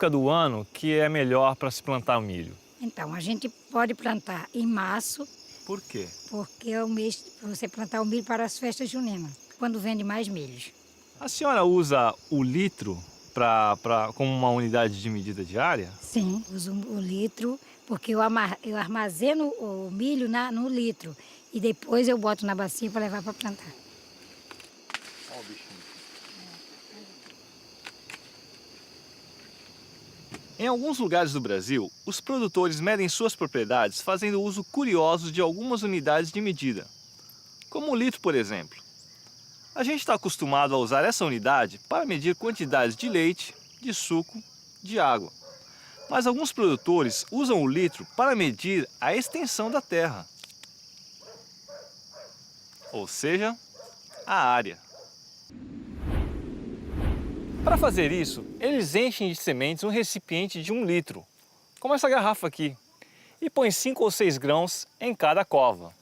época do ano que é melhor para se plantar o milho? Então, a gente pode plantar em março, Por quê? porque é o mês para você plantar o milho para as festas juninas, quando vende mais milhos. A senhora usa o litro como uma unidade de medida diária? Sim, uso o litro, porque eu armazeno o milho no litro e depois eu boto na bacia para levar para plantar. Olha o bichinho. Em alguns lugares do Brasil, os produtores medem suas propriedades fazendo uso curioso de algumas unidades de medida, como o litro, por exemplo. A gente está acostumado a usar essa unidade para medir quantidades de leite, de suco, de água. Mas alguns produtores usam o litro para medir a extensão da terra, ou seja, a área. Para fazer isso, eles enchem de sementes um recipiente de 1 litro, como essa garrafa aqui, e põem 5 ou 6 grãos em cada cova.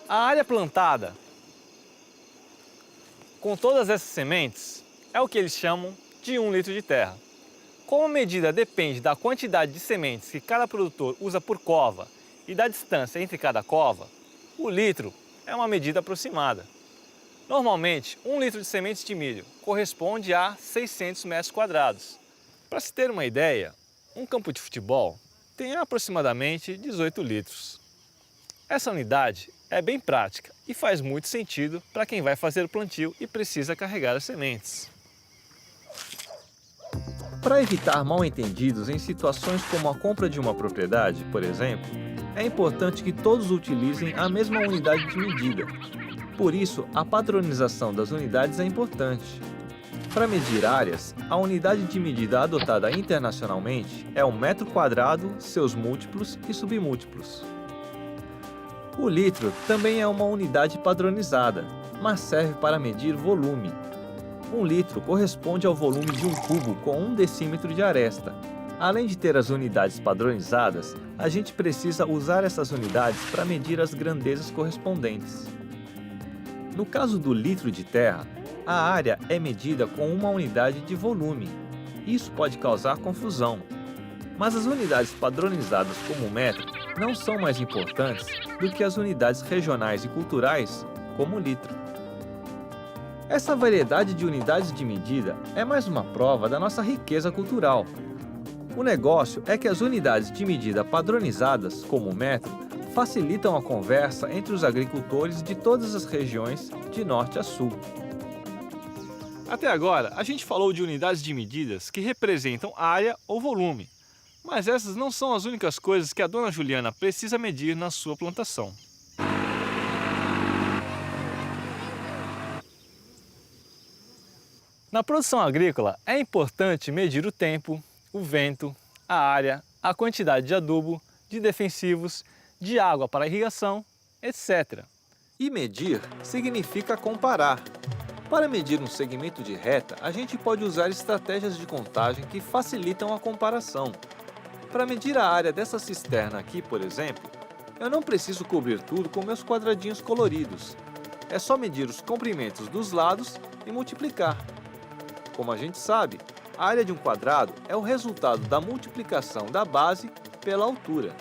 A área plantada com todas essas sementes é o que eles chamam de 1 litro de terra. Como a medida depende da quantidade de sementes que cada produtor usa por cova e da distância entre cada cova, o litro é uma medida aproximada. Normalmente, 1 litro de sementes de milho corresponde a 600 metros quadrados. Para se ter uma ideia, um campo de futebol tem aproximadamente 18 litros. Essa unidade é bem prática e faz muito sentido para quem vai fazer o plantio e precisa carregar as sementes. Para evitar mal-entendidos em situações como a compra de uma propriedade, por exemplo, é importante que todos utilizem a mesma unidade de medida. Por isso, a padronização das unidades é importante. Para medir áreas, a unidade de medida adotada internacionalmente é o metro quadrado, seus múltiplos e submúltiplos. O litro também é uma unidade padronizada, mas serve para medir volume. 1 litro corresponde ao volume de um cubo com 1 decímetro de aresta. Além de ter as unidades padronizadas, a gente precisa usar essas unidades para medir as grandezas correspondentes. No caso do litro de terra, a área é medida com uma unidade de volume. Isso pode causar confusão. Mas as unidades padronizadas como o metro não são mais importantes do que as unidades regionais e culturais, como o litro. Essa variedade de unidades de medida é mais uma prova da nossa riqueza cultural. O negócio é que as unidades de medida padronizadas, como o metro, facilitam a conversa entre os agricultores de todas as regiões, de norte a sul. Até agora, a gente falou de unidades de medidas que representam área ou volume. Mas essas não são as únicas coisas que a dona Juliana precisa medir na sua plantação. Na produção agrícola, é importante medir o tempo, o vento, a área, a quantidade de adubo, de defensivos, de água para irrigação, etc. E medir significa comparar. Para medir um segmento de reta, a gente pode usar estratégias de contagem que facilitam a comparação. Para medir a área dessa cisterna aqui, por exemplo, eu não preciso cobrir tudo com meus quadradinhos coloridos. É só medir os comprimentos dos lados e multiplicar. Como a gente sabe, a área de um quadrado é o resultado da multiplicação da base pela altura.